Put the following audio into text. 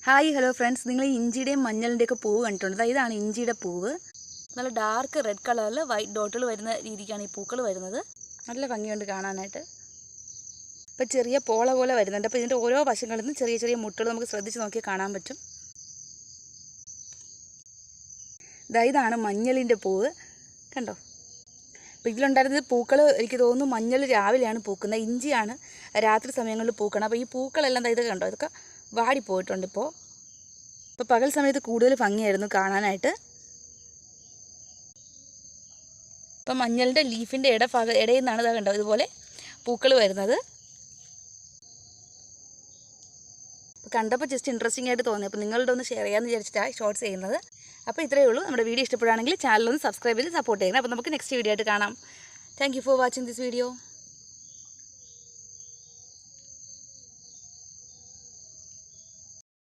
Hi hello friends, നിങ്ങൾ ഇഞ്ചിയുടെയും മഞ്ഞളിൻ്റെയൊക്കെ പൂവ് കണ്ടിട്ടുണ്ട്. ഇതാണ് ഇഞ്ചിയുടെ പൂവ്. നല്ല ഡാർക്ക് റെഡ് കളറിൽ വൈറ്റ് ഡോട്ടുകൾ വരുന്ന രീതിക്കാണ് ഈ പൂക്കൾ വരുന്നത്. നല്ല ഭംഗിയുണ്ട് കാണാനായിട്ട്. ഇപ്പോൾ ചെറിയ പോള പോലെ വരുന്നുണ്ട്. അപ്പോൾ ഇതിൻ്റെ ഓരോ വശങ്ങളിൽ നിന്നും ചെറിയ ചെറിയ മുട്ടുകൾ നമുക്ക് ശ്രദ്ധിച്ച് നോക്കിയാൽ കാണാൻ പറ്റും. ഇതാണ് മഞ്ഞളിൻ്റെ പൂവ്, കണ്ടോ. അപ്പോൾ ഇതിലുണ്ടായിരുന്നത് പൂക്കൾ എനിക്ക് തോന്നുന്നു മഞ്ഞൾ രാവിലെയാണ് പൂക്കുന്നത്, ഇഞ്ചിയാണ് രാത്രി സമയങ്ങളിൽ പൂക്കണം. അപ്പോൾ ഈ പൂക്കളെല്ലാം ഇത് കണ്ടോ, ഇതൊക്കെ വാടിപ്പോയിട്ടുണ്ട്. ഇപ്പോൾ പകൽ സമയത്ത് കൂടുതൽ ഭംഗിയായിരുന്നു കാണാനായിട്ട്. ഇപ്പം മഞ്ഞളിൻ്റെ ലീഫിൻ്റെ ഇടയിൽ നിന്നാണ് ഇതാ കണ്ടോ ഇതുപോലെ പൂക്കൾ വരുന്നത്. കണ്ടപ്പോൾ ജസ്റ്റ് ഇൻട്രസ്റ്റിംഗ് ആയിട്ട് തോന്നി. അപ്പോൾ നിങ്ങളുടെ ഒന്ന് ഷെയർ ചെയ്യാമെന്ന് വിചാരിച്ചിട്ടാണ് ഷോർട്സ് ചെയ്യുന്നത്. അപ്പോൾ ഇത്രയേ ഉള്ളൂ. നമ്മുടെ വീഡിയോ ഇഷ്ടപ്പെടുകയാണെങ്കിൽ ചാനലൊന്ന് സബ്സ്ക്രൈബ് ചെയ്ത് സപ്പോർട്ട് ചെയ്യണം. അപ്പോൾ നമുക്ക് നെക്സ്റ്റ് വീഡിയോ ആയിട്ട് കാണാം. Thank you for watching this video.